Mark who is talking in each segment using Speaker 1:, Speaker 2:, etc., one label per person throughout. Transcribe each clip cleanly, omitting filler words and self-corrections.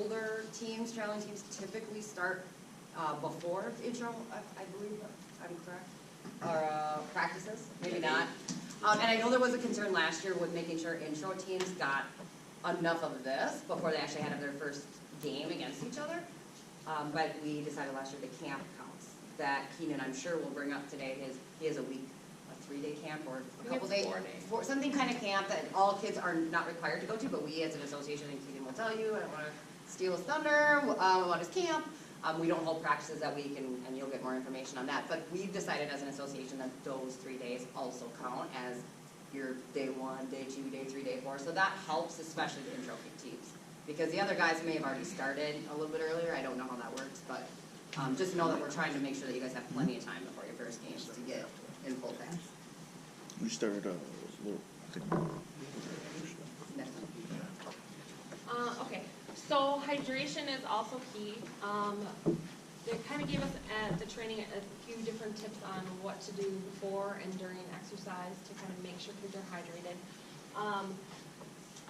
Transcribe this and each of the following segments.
Speaker 1: older teams, traveling teams typically start before intro, I believe, I'm correct, or practices, maybe not. And I know there was a concern last year with making sure intro teams got enough of this before they actually had their first game against each other. But we decided last year the camp counts. That Keenan, I'm sure, will bring up today. He has a week, a 3-day camp or a couple days. 4 days. Something kind of camp that all kids are not required to go to, but we as an association, and Keenan will tell you, I don't want to steal his thunder about his camp. We don't hold practices that week, and you'll get more information on that. But we've decided as an association that those 3 days also count as your day 1, day 2, day 3, day 4. So that helps, especially the intro teams. Because the other guys may have already started a little bit earlier. I don't know how that works, but just know that we're trying to make sure that you guys have plenty of time before your first games to get in full pads.
Speaker 2: We started a little.
Speaker 3: Okay, so hydration is also key. They kind of gave us at the training a few different tips on what to do before and during exercise to kind of make sure kids are hydrated.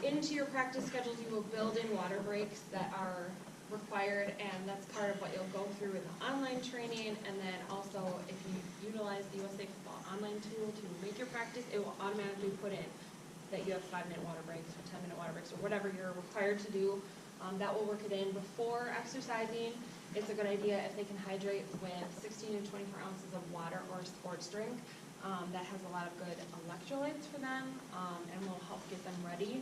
Speaker 3: Into your practice schedules, you will build in water breaks that are required, and that's part of what you'll go through in the online training. And then also, if you utilize the USA Football online tool to make your practice, it will automatically put in that you have 5-minute water breaks or 10-minute water breaks or whatever you're required to do. That will work it in before exercising. It's a good idea if they can hydrate with 16 to 24 ounces of water or a sports drink. That has a lot of good electrolytes for them and will help get them ready.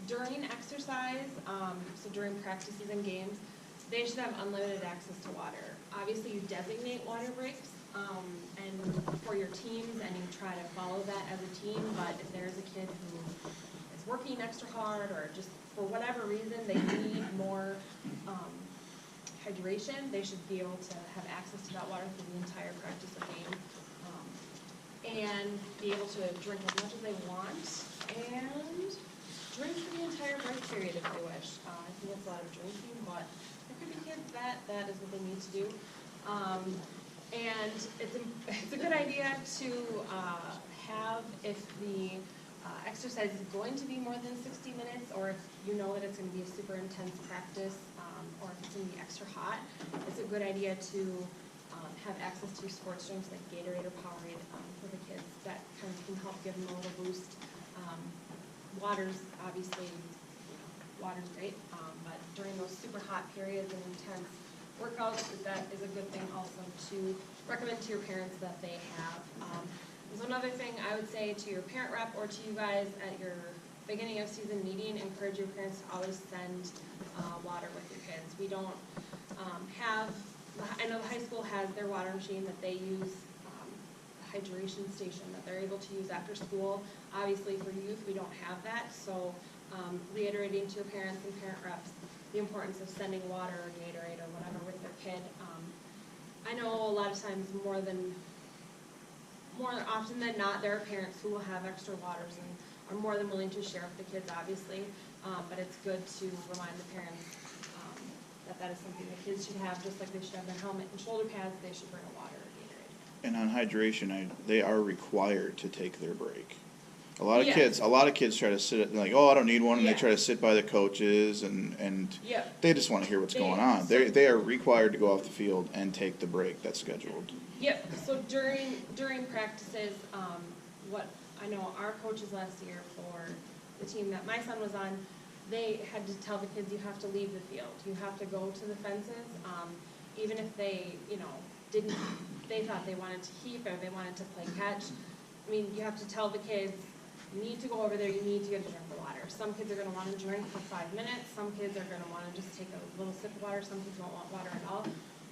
Speaker 3: During exercise, so during practices and games, they should have unlimited access to water. Obviously, you designate water breaks and for your teams, and you try to follow that as a team. But if there's a kid who is working extra hard or just for whatever reason they need more hydration, they should be able to have access to that water through the entire practice or game and be able to drink as much as they want and drink for the entire break period if they wish. I think it's a lot of drinking, but there could be kids that is what they need to do. And it's a good idea to have, if the exercise is going to be more than 60 minutes, or if you know that it's going to be a super intense practice, or if it's going to be extra hot, it's a good idea to have access to sports drinks like Gatorade or Powerade for the kids. That kind of can help give them a little boost. Water's obviously, water's great, but during those super hot periods and intense workouts, that is a good thing also to recommend to your parents that they have. So another thing I would say to your parent rep or to you guys at your beginning of season meeting, encourage your parents to always send water with your kids. We don't have, I know the high school has their water machine that they use, hydration station that they're able to use after school. Obviously for youth we don't have that, so reiterating to your parents and parent reps the importance of sending water or Gatorade or whatever with their kid. I know a lot of times more often than not there are parents who will have extra waters and are more than willing to share with the kids obviously, but it's good to remind the parents that is something the kids should have, just like they should have their helmet and shoulder pads, they should bring a water or Gatorade.
Speaker 2: And on hydration, they are required to take their break. A lot of kids try to sit like, oh, I don't need one, and they try to sit by the coaches, and they just want to hear what's going on. They are required to go off the field and take the break that's scheduled.
Speaker 3: Yep. So during practices, what I know our coaches last year for the team that my son was on, they had to tell the kids, you have to leave the field. You have to go to the fences, even if they, they thought they wanted to keep or they wanted to play catch. I mean, you have to tell the kids, you need to go over there, you need to get a drink of water. Some kids are going to want to drink for 5 minutes. Some kids are going to want to just take a little sip of water. Some kids won't want water at all.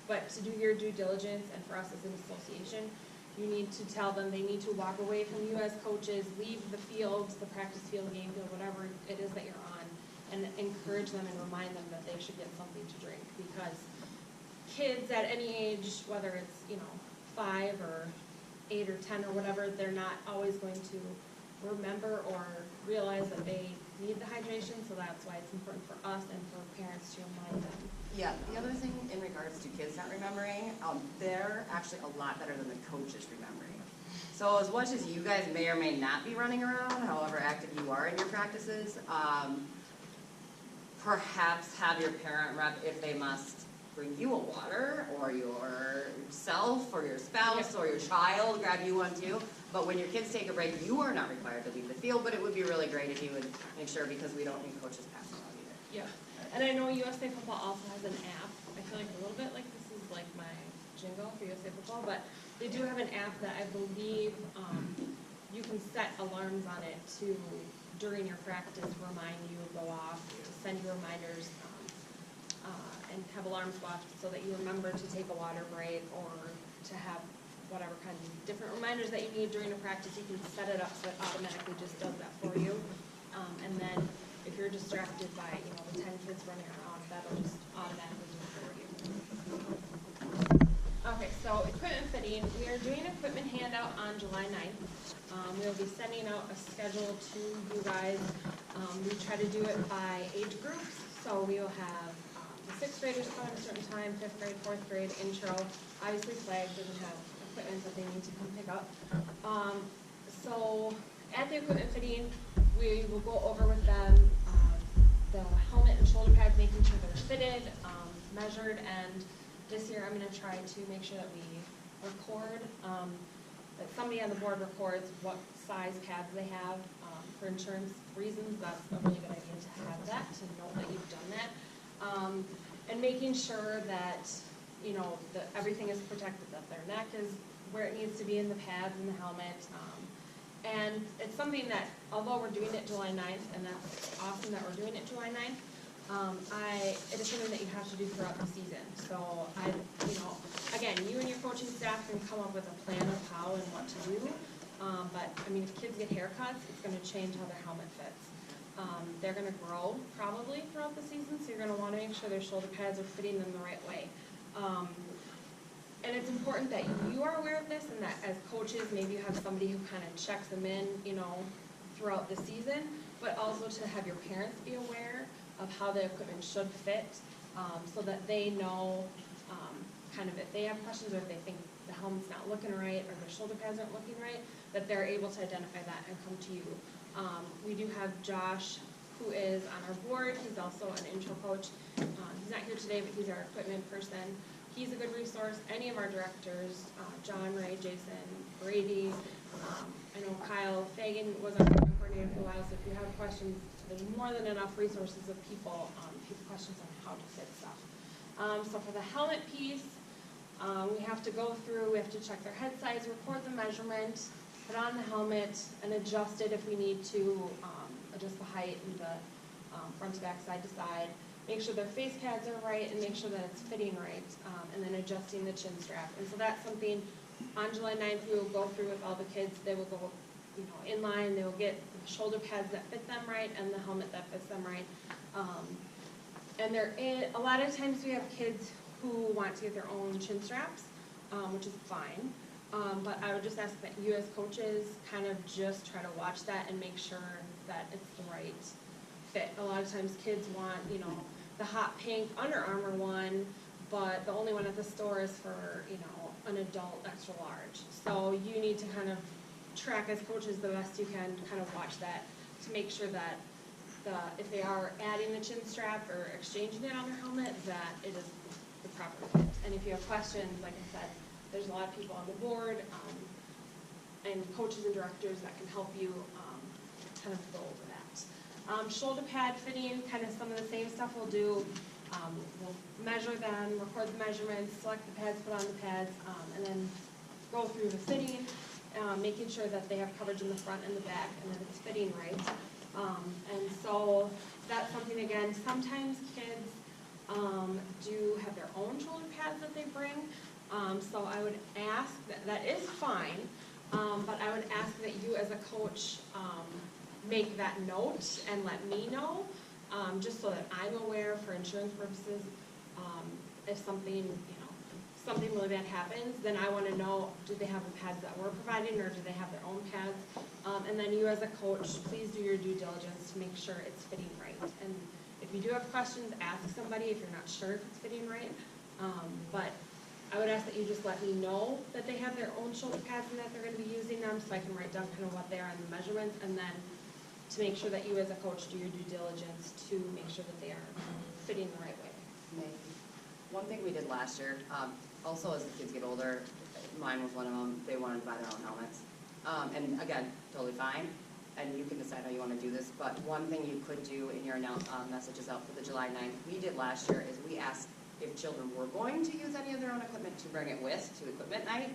Speaker 3: But to do your due diligence, and for us as an association, you need to tell them they need to walk away from you as coaches, leave the fields, the practice field, game field, whatever it is that you're on, and encourage them and remind them that they should get something to drink. Because kids at any age, whether it's 5 or 8 or 10 or whatever, they're not always going to remember or realize that they need the hydration, so that's why it's important for us and for parents to remind them.
Speaker 1: Yeah, the other thing in regards to kids not remembering, they're actually a lot better than the coaches remembering. So as much as you guys may or may not be running around, however active you are in your practices, perhaps have your parent rep, if they must, bring you a water, or yourself, or your spouse, or your child, grab you one too. But when your kids take a break, you are not required to leave the field, but it would be really great if you would make sure, because we don't need coaches passing out either.
Speaker 3: Yeah, and I know USA Football also has an app. I feel like a little bit like this is like my jingle for USA Football, but they do have an app that I believe you can set alarms on it to, during your practice, remind you, go off, send you reminders, and have alarms go off so that you remember to take a water break or to have whatever kind of different reminders that you need during a practice. You can set it up so it automatically just does that for you. And then if you're distracted by, the 10 kids running around, that'll just automatically do it for you. Okay, so equipment fitting. We are doing equipment handout on July 9th. We'll be sending out a schedule to you guys. We try to do it by age groups. So we'll have the 6th graders come at a certain time, 5th grade, 4th grade, intro. Obviously flag doesn't have equipment that they need to come pick up. So at the equipment fitting, we will go over with them the helmet and shoulder pads, making sure they're fitted, measured, and this year I'm going to try to make sure that we record, that somebody on the board records what size pads they have. For insurance reasons, that's a really good idea to have that, to know that you've done that. And making sure that, that everything is protected, that their neck is where it needs to be in the pads and the helmet. And it's something that, although we're doing it July 9th, and that's awesome that we're doing it July 9th, it is something that you have to do throughout the season. So again, you and your coaching staff can come up with a plan of how and what to do. But if kids get haircuts, it's going to change how their helmet fits. They're going to grow probably throughout the season, so you're going to want to make sure their shoulder pads are fitting them the right way. And it's important that you are aware of this, and that as coaches, maybe you have somebody who kind of checks them in, throughout the season, but also to have your parents be aware of how the equipment should fit, so that they know kind of if they have questions or if they think the helmet's not looking right or their shoulder pads aren't looking right, that they're able to identify that and come to you. We do have Josh, who is on our board. He's also an intro coach. He's not here today, but he's our equipment person. He's a good resource. Any of our directors, John, Ray, Jason, Brady, I know Kyle Fagan was our equipment coordinator for a while, so if you have questions, there's more than enough resources of people questions on how to fit stuff. So for the helmet piece, we have to go through, we have to check their head size, record the measurement, put on the helmet, and adjust it if we need to, adjust the height and the front to back, side to side, make sure their face pads are right, and make sure that it's fitting right, and then adjusting the chin strap. And so that's something on July 9th we will go through with all the kids. They will go in line, they will get the shoulder pads that fit them right and the helmet that fits them right. And a lot of times we have kids who want to get their own chin straps, which is fine. But I would just ask that you as coaches kind of just try to watch that and make sure that it's the right fit. A lot of times kids want, the hot pink Under Armour one, but the only one at the store is for, an adult extra large. So you need to kind of track as coaches the best you can, kind of watch that to make sure that if they are adding the chin strap or exchanging it on their helmet, that it is the proper fit. And if you have questions, like I said, there's a lot of people on the board and coaches and directors that can help you kind of go over that. Shoulder pad fitting, kind of some of the same stuff we'll do. We'll measure them, record the measurements, select the pads, put on the pads, and then go through the fitting, making sure that they have coverage in the front and the back and that it's fitting right. And so that's something, again, sometimes kids do have their own shoulder pads that they bring. So I would ask, that is fine, but I would ask that you as a coach make that note and let me know, just so that I'm aware for insurance purposes. If something, something really bad happens, then I want to know, do they have the pads that we're providing or do they have their own pads? And then you as a coach, please do your due diligence to make sure it's fitting right. And if you do have questions, ask somebody if you're not sure if it's fitting right. But I would ask that you just let me know that they have their own shoulder pads and that they're going to be using them, so I can write down kind of what they are in the measurements, and then to make sure that you as a coach do your due diligence to make sure that they are fitting the right way.
Speaker 1: Amazing. One thing we did last year, also as the kids get older, mine was one of them, they wanted to buy their own helmets. And again, totally fine, and you can decide how you want to do this, but one thing you could do in your messages out for the July 9th, we did last year, is we asked if children were going to use any of their own equipment to bring it with to equipment night,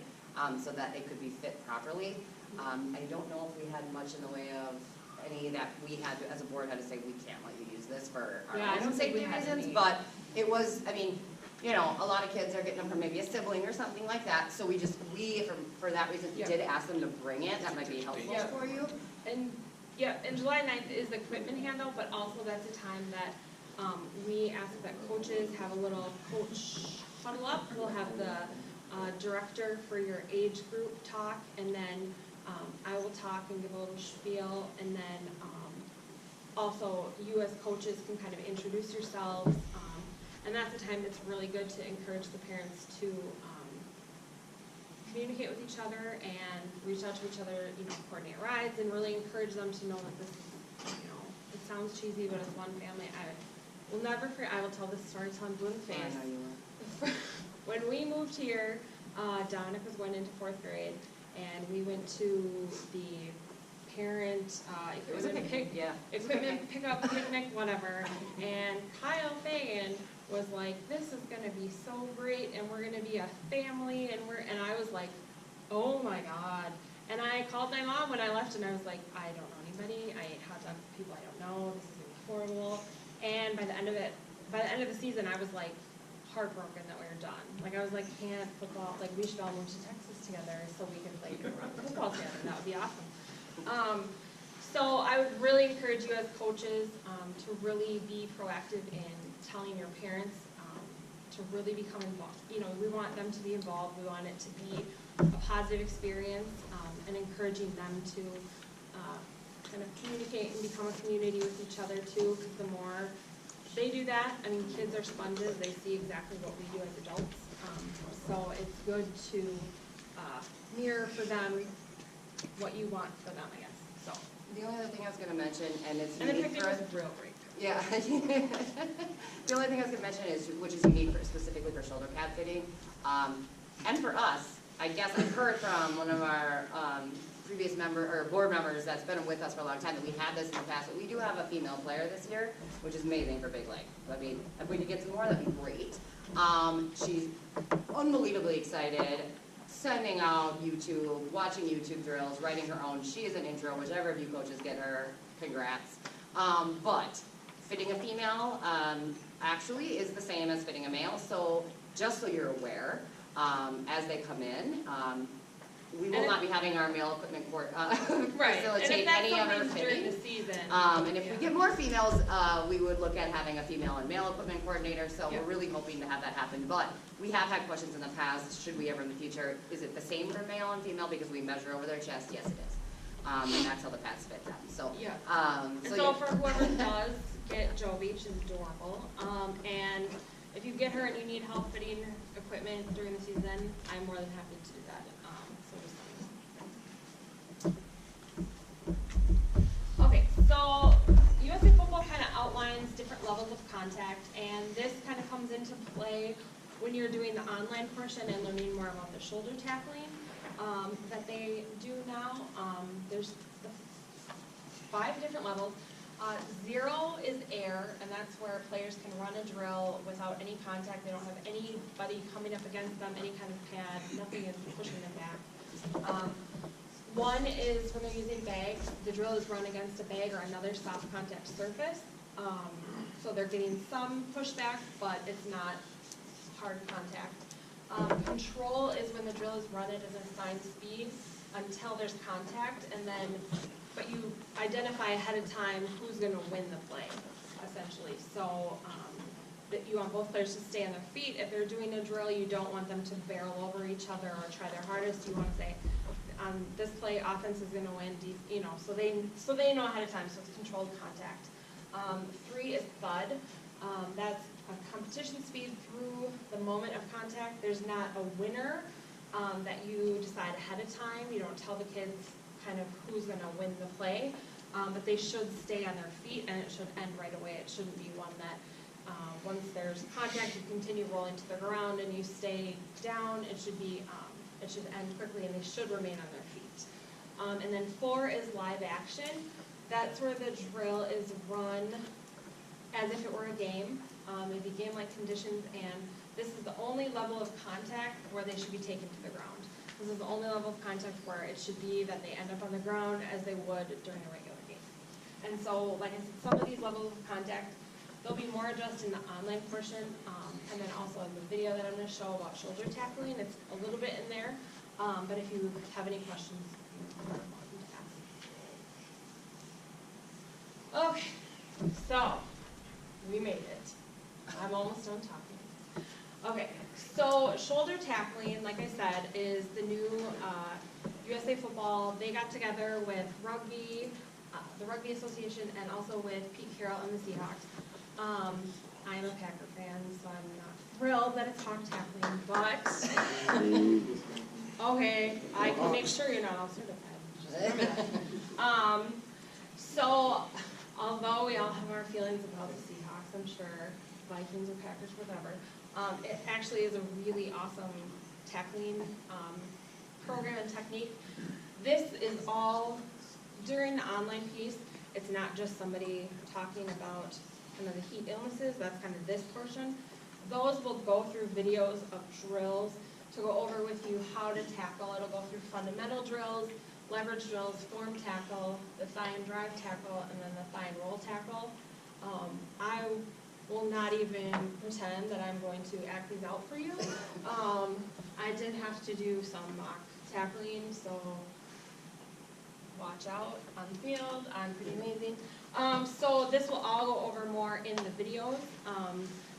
Speaker 1: so that it could be fit properly. I don't know if we had much in the way of any that we had to, as a board, had to say, we can't let you use this for our own safety reasons, but it was, I mean, you know, a lot of kids are getting them from maybe a sibling or something like that, so we, for that reason, did ask them to bring it. That might be helpful for you.
Speaker 3: And July 9th is the equipment handout, but also that's a time that we ask that coaches have a little coach huddle up. We'll have the director for your age group talk, and then I will talk and give a little spiel, and then also you as coaches can kind of introduce yourselves. And that's a time that's really good to encourage the parents to communicate with each other and reach out to each other, you know, coordinate rides, and really encourage them to know that this is, you know, it sounds cheesy, but it's one family. I will never forget, I will tell this story till I'm blue in the face.
Speaker 1: I know you will.
Speaker 3: When we moved here, Dominic was going into 4th grade, and we went to the parent,
Speaker 1: It was a picnic,
Speaker 3: equipment pickup, picnic, whatever, and Kyle Fagan was like, this is gonna be so great, and we're gonna be a family, and I was like, oh my God. And I called my mom when I left, and I was like, I don't know anybody, I ate hot dogs with people I don't know, this is gonna be horrible. And by the end of the season, I was like heartbroken that we were done. Like, I was like, can't football, like, we should all move to Texas together so we can play football together, that would be awesome. So I would really encourage you as coaches to really be proactive in telling your parents to really become involved. You know, we want them to be involved. We want it to be a positive experience, and encouraging them to kind of communicate and become a community with each other too, because the more they do that, I mean, kids are sponges. They see exactly what we do as adults. So it's good to mirror for them what you want for them, I guess. So.
Speaker 1: The only other thing I was going to mention, and it's
Speaker 3: the picnic was real great.
Speaker 1: Yeah. The only thing I was going to mention is, which is unique specifically for shoulder pad fitting, and for us, I guess I've heard from one of our previous board members that's been with us for a long time that we had this in the past, but we do have a female player this year, which is amazing for Big Leg. I mean, if we could get some more, that'd be great. She's unbelievably excited, sending out YouTube, watching YouTube drills, writing her own. She is an intro, whichever of you coaches get her, congrats. But fitting a female actually is the same as fitting a male, so just so you're aware, as they come in, we will not be having our male equipment court facilitate any of our fitting.
Speaker 3: During the season.
Speaker 1: And if we get more females, we would look at having a female and male equipment coordinator, so we're really hoping to have that happen. But we have had questions in the past, should we ever in the future, is it the same for male and female because we measure over their chest? Yes, it is. And that's how the pads fit them. So,
Speaker 3: so for whoever does get Jovi, she's adorable. And if you get her and you need help fitting equipment during the season, I'm more than happy to do that. Okay, so USA football kind of outlines different levels of contact, and this kind of comes into play when you're doing the online portion and learning more about the shoulder tackling that they do now. There's 5 different levels. 0 is air, and that's where players can run a drill without any contact. They don't have anybody coming up against them, any kind of pad, nothing is pushing them back. 1 is when they're using bags. The drill is run against a bag or another soft contact surface. So they're getting some pushback, but it's not hard contact. Control is when the drill is run at an assigned speed until there's contact, and then, but you identify ahead of time who's going to win the play, essentially. So that you want both players to stay on their feet. If they're doing a drill, you don't want them to barrel over each other or try their hardest. You want to say, this play, offense is going to win, you know, so they know ahead of time, so it's controlled contact. 3 is thud. That's a competition speed through the moment of contact. There's not a winner that you decide ahead of time. You don't tell the kids kind of who's going to win the play. but they should stay on their feet and it should end right away. It shouldn't be one that once there's contact, you continue rolling to the ground and you stay down. It should be, it should end quickly and they should remain on their feet. And then 4 is live action. That's where the drill is run as if it were a game, maybe game-like conditions, and this is the only level of contact where they should be taken to the ground. This is the only level of contact where it should be that they end up on the ground as they would during a regular game. And so, like I said, some of these levels of contact, there'll be more addressed in the online portion, and then also in the video that I'm going to show about shoulder tackling. It's a little bit in there, but if you have any questions, you're welcome to ask. Okay, so we made it. I'm almost done talking. Okay, so shoulder tackling, like I said, is the new USA Football. They got together with rugby, the Rugby Association, and also with Pete Carroll and the Seahawks. I'm a Packer fan, so I'm not thrilled that it's hog tackling, but okay, I can make sure you're not all certified. Just remember that. So, although we all have our feelings about the Seahawks, I'm sure, Vikings or Packers, whatever, it actually is a really awesome tackling program and technique. This is all during the online piece. It's not just somebody talking about kind of the heat illnesses. That's kind of this portion. Those will go through videos of drills to go over with you how to tackle. It'll go through fundamental drills, leverage drills, form tackle, the thigh and drive tackle, and then the thigh and roll tackle. I will not even pretend that I'm going to act these out for you. I did have to do some mock tackling, so watch out on the field. I'm pretty amazing. So this will all go over more in the videos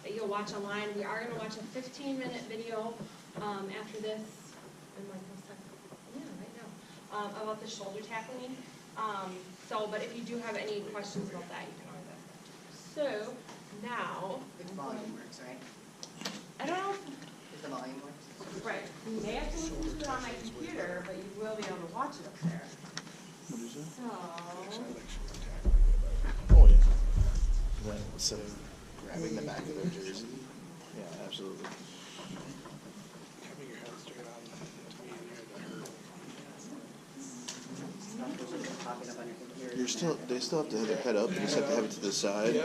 Speaker 3: that you'll watch online. We are going to watch a 15-minute video after this, in like a second, right now, about the shoulder tackling. But if you do have any questions about that, you can always ask that. So now,
Speaker 1: The volume works, right?
Speaker 3: I don't know.
Speaker 1: If the volume works?
Speaker 4: Right. You may have to listen to it on my computer, but you will be able to watch it up there.
Speaker 2: What is it?
Speaker 4: So,
Speaker 2: Oh, yeah. Then instead of grabbing the back of their jersey. Yeah, absolutely.
Speaker 5: Having your head straight on to me near the hurt.
Speaker 1: Popping up on your computer.
Speaker 2: They still have to have their head up, they just have to have it to the side.